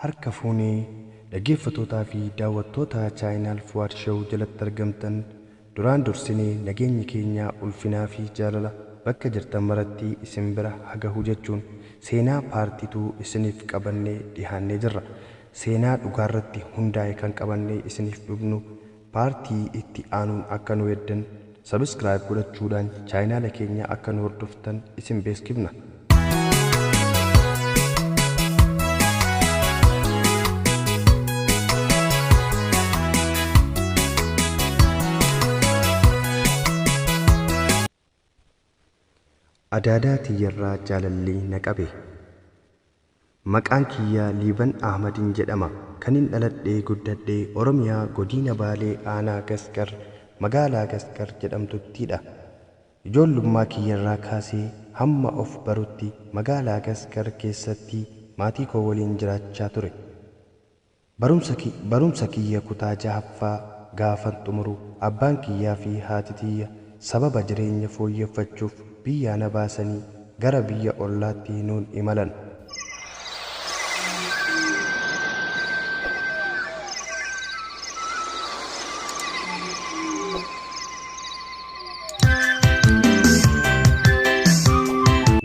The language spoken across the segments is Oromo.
harka fuunee dhaggeeffattootaa fi daawwattoota chaayinaal Fuwaad Show jalatti argamtan duraan dursinee nageenyi keenya ulfinaa fi jaalala bakka jirtan maratti isin bira hagahu jechuun seenaa paartiituu isiniif qabannee dhihaannee jirra. Seenaa dhugaarratti hundaa'e kan qabannee isiniif dhufnu paartii itti aanuun akka nu heddan sabskraayib godhachuudhaan chaayinaala keenya akka nu hordoftan isin beeksifna. Adaadaa tiyyarraa jaalallee naqabe. Maqaan kiyyaa Liiban Ahmadin jedhama. Kanin dhaladhee guddadhee Oromiyaa godina Baalee aanaa Gaskar magaalaa Gaskar jedhamtuttidha. Ijoollummaa kiyyarraa kaasee hamma of barutti magaalaa Gaskar keessatti maatii koo waliin jiraachaa ture. Barumsa kiyya kutaa jahaffaa gaafan xumuru abbaan kiyyaa fi haati tiyya sababa jireenya fooyyeffachuuf biyyaa na baasanii gara biyya ollaatti nuun imalan.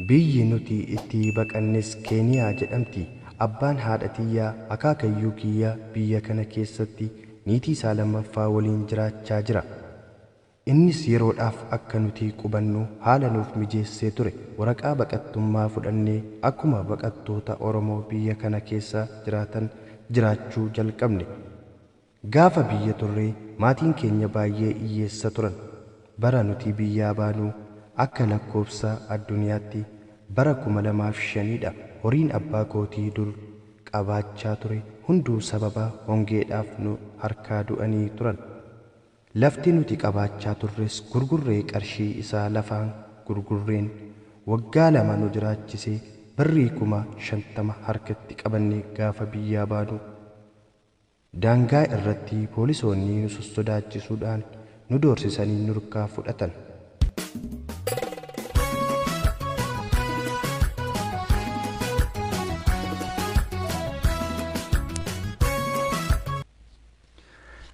Biyyi nuti itti baqannes Keeniyaa jedhamti. Abbaan haadha tiyyaa akaakayyuu kiyyaa biyya kana keessatti niitii isaa lammaffaa waliin jiraachaa jira. Innis yeroodhaaf akka nuti qubannu haala nuuf mijeessee ture. Waraqaa baqattummaa fudhannee akkuma baqattoota Oromoo biyya kana keessa jiraatan jiraachuu jalqabne. Gaafa biyya turree maatiin keenya baay'ee hiyyeessa turan. Bara nuti biyyaa baanuu akka lakkoofsa addunyaatti bara 2005dha. Horiin abbaa kootii dur qabaachaa ture hunduu sababa hongeedhaaf nu harkaa du'anii turan. Lafti nuti qabaachaa turres gurgurree qarshii isaa lafaan gurgurreen waggaa 2 nu jiraachisee birrii 50,000 harkatti qabannee gaafa biyyaa baanu daangaa irratti poolisoonni nu sossodaachisuudhaan nu doorsisanii nurkaa fudhatan.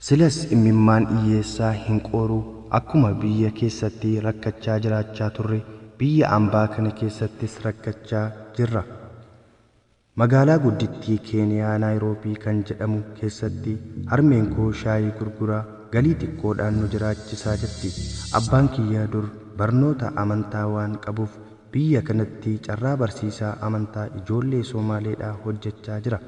Silas imimmaan hiyyeessaa hin qooruu akkuma biyya keessatti rakkachaa jiraachaa turre biyya ambaa kana keessattis rakkachaa jirra. Magaalaa guddittii Keeniyaa Naayiroobii kan jedhamu keessatti harmeen koo shaayii gurguraa galii xiqqoodhaan nu jiraachisaa jirti. Abbaan kiyyaa dur barnoota amantaa waan qabuuf biyya kanatti carraa barsiisaa amantaa ijoollee Somaaleedhaa hojjechaa jira.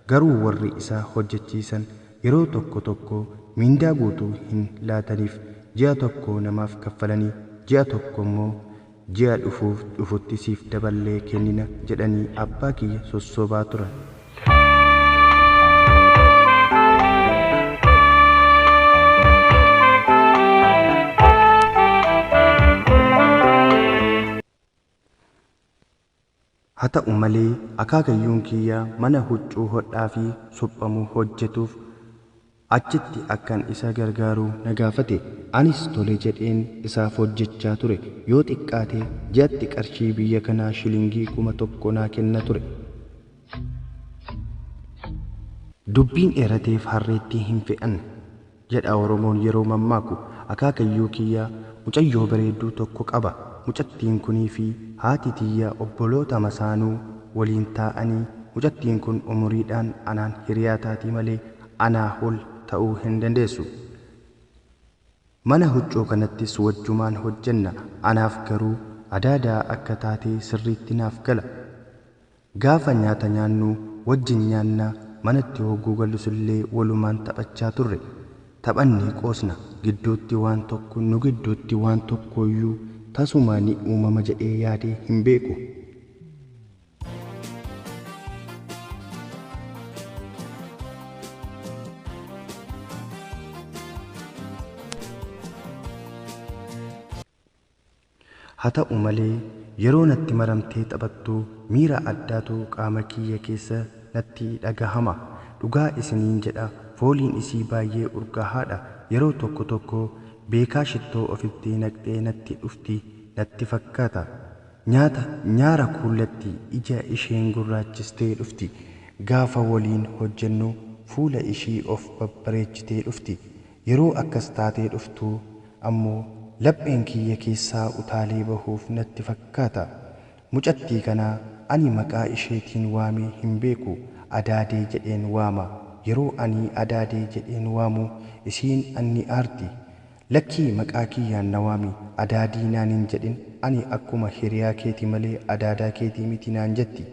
Garuu warri isaa hojjechiisan yeroo tokko mindaa guutuu hin laataniif ji'a tokko namaaf kaffalanii ji'a tokko immoo ji'a dhufutti siif daballee kennina jedhanii abbaa kiyya sossobaa turan. Haa ta'u malee akaakayyuun kiyyaa mana huccuu hodhaa fi suphamuu hojjetuuf achitti akkan isa gargaaru na gaafate. Anis tole jedheen isaaf hojjechaa ture. Yoo xiqqaate ji'atti qarshii biyya kanaa shilingii 1,000 naa kenna ture. Dubbiin dheerateef harreetti hin fe'an jedha Oromoon yeroo mammaaku. Akaakayyuu kiyyaa mucayyoo bareedduu tokko qaba. Mucattiin kunii fi haati tiyyaa obboloota masaanuu waliin taa'anii mucattiin kun umuriidhaan anaan hiriyaa taati malee anaa ol ta'uu hin dandeessu. Mana huccuu kanattis wajjumaan hojjenna. Anaaf garuu adaadaa akka taatee sirriitti naaf gala. Gaafa nyaata nyaannu wajjin nyaanna. Manatti hogguu gallus illee walumaan taphachaa turre. Taphannee qoosna. Gidduutti waan tokko nu gidduutti waan tokkoyyuu tasuma ni uumama jedhee yaadee hin beeku. Haa ta'u malee yeroo natti maramtee taphattu miira addaatu qaama kiyya keessa natti dhagahama. Dhugaa isiniin jedha fooliin isii baay'ee urgaahaadha. Yeroo tokko beekaa shittoo ofitti naqxee natti dhufti natti fakkaata. Nyaara kuulatti ija isheen gurraachistee dhufti. gaafa waliin hojjennu fuula ishii of babbareechitee dhufti. Yeroo akkas taatee dhuftu ammoo lapheen kiyya keessaa utaalee bahuuf natti fakkaata. Mucattii kanaa ani maqaa isheetiin waamee hin beeku. Adaadee jedheen waama. Yeroo ani adaadee jedheen waamu isiin anni aarti. Lakkii maqaa kiyyaan na waami, adaadii naan hin jedhin. Ani akkuma hiriyaa keetii malee adaadaa keetii miti naan jetti.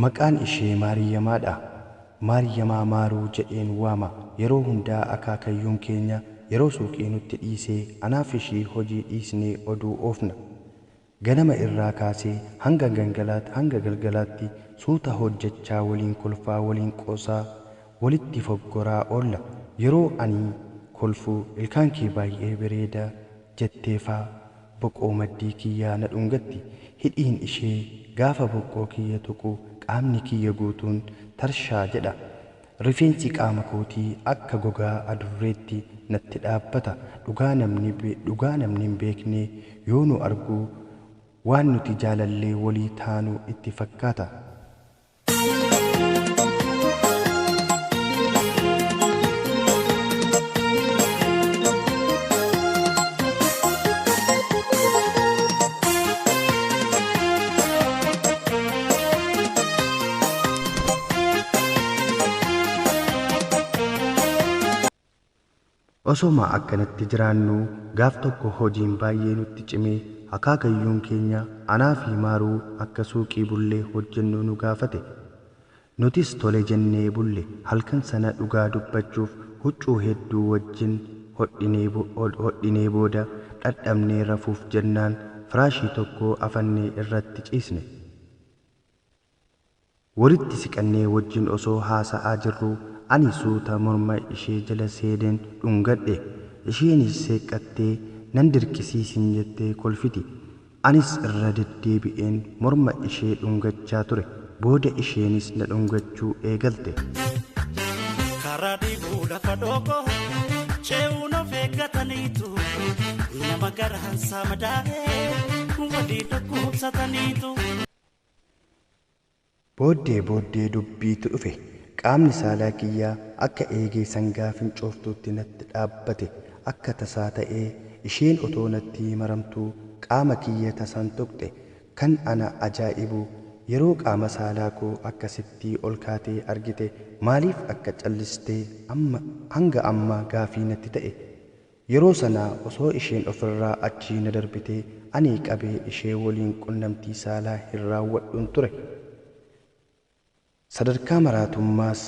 Maqaan ishee Maariyyamaadha. Maariyyamaa Maaruu jedheen waama. Yeroo hundaa akaakayyuun keenya yeroo suuqii nutti dhiisee anaaf ishii hojii dhiisnee oduu oofna. Ganama irraa kaasee hanga galgalaatti suuta hojjechaa waliin kolfaa waliin qoosaa walitti foggoraa oolla. Yeroo ani kolfuu ilkaan kee baay'ee bareeda jetteefaa boqoo maddii kiyyaa na dhungatti. Hidhiin ishee gaafa boqoo kiyya tuqu qaamni kiyya guutuun tarshaa jedha. Rifeensi qaama kootii akka gogaa adurreetti natti dhaabbata. Dhugaa namni hin beekne yoo nu argu waan nuti jaalallee walii taanu itti fakkaata. Osoma akkanatti jiraannu gaaf tokko hojiin baay'ee nutti cimee akaakayyuun keenya anaa fi Maaruu akka suuqii bullee hojjennu nu gaafate. Nutis tole jennee bulle. Halkan sana dhugaa dubbachuuf huccuu hedduu wajjin hodhinee booda dhadhabnee rafuuf jennaan firaashii tokko afannee irratti ciisne. Walitti siqannee wajjin osoo haasa'aa jirru ani suuta morma ishee jala seeneen dhungadhe. Isheenis seeqqattee nan dirqisiisin jettee kolfiti. Anis irra deddeebi'een morma ishee dhungachaa ture. Booda isheenis na dhungachuu eegalte. Karaa dhiibuu lafa dhokoo ce'uun of eeggataniitu nama gara hansaa madaa'ee walii dhukkubsataniitu. Booddee dubbiitu dhufe. Qaamni saalaa kiyyaa akka eegee sangaa fincooftuutti natti dhaabbate. Akka tasaa ta'ee isheen otoo natti maramtuu qaama kiyya tasaan tuqxe. Kan ana ajaa'ibu yeroo qaama saalaa koo akkasitti ol kaatee argite maaliif akka callistee hanga amma gaafii natti ta'e. Yeroo sanaa osoo isheen ofirraa achii na darbitee ani qabee ishee waliin qunnamtii saalaa hin raawwadhuun ture. Sadarkaa maraatummaas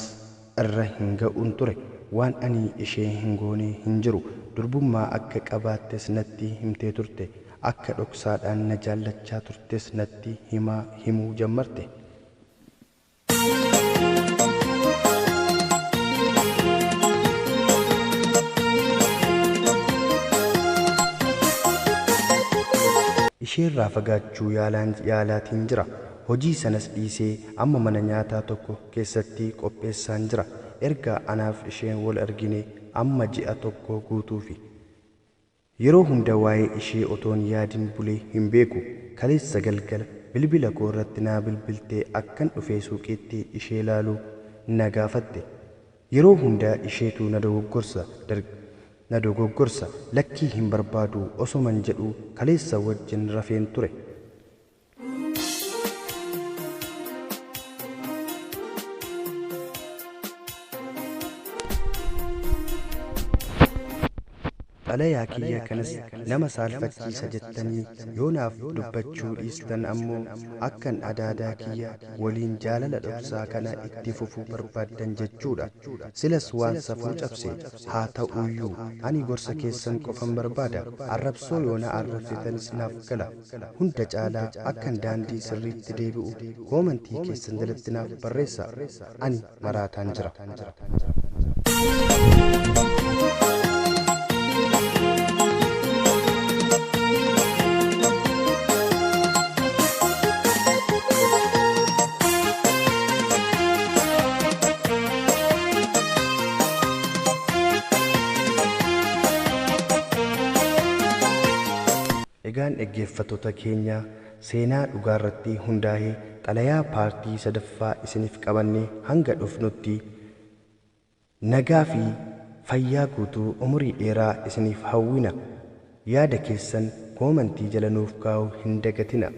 irra hin ga'uun ture. Waan ani ishee hin goone hin jiru. Durbummaa akka qabaattes natti himtee turte. Akka dhoksaadhaan na jaallachaa turtes natti himuu jammarte. Isheerraa fagaachuu yaalaatiin jira. Hojii sanas dhiisee amma mana nyaataa tokko keessatti qopheessaan jira. Erga anaaf isheen wal argine amma ji'a tokko guutuufi. Yeroo hunda waa'ee ishee otoon yaadin bulee hin beeku. Kaleessa galgala bilbila koo irratti naa bilbiltee akkan dhufee suuqiitti ishee laaluu na gaafatte. Yeroo hunda isheetu na dogoggorsa. Lakkii hin barbaadu osoman jedhu kaleessa wajjin rafeen ture. Xalayaa kiyya kanas nama saalfachiisa jettanii yoo naaf dubbachuu dhiistan ammoo akkan adaadaa kiyya waliin jaalala dhoksaa kana itti fufuu barbaaddan jechuudha. Silas waan safuu cabse haa ta'uyyuu ani gorsa keessan qofan barbaada. Arrabsoo yoo na arrabsitanis naaf gala. Hunda caalaa akkan daandii sirriitti deebi'u koomantii keessan jalatti naaf barreessa. Ani maraataan jira. dhaggeeffattoota keenya seenaa dhugaarratti hundaa'ee xalayaa paartii sadaffaa isiniif qabannee hanga dhufnutti nagaa fi fayyaa guutuu umurii dheeraa isiniif hawwina. Yaada keessan koomantii jala nuuf kaa'uu hin dagatina.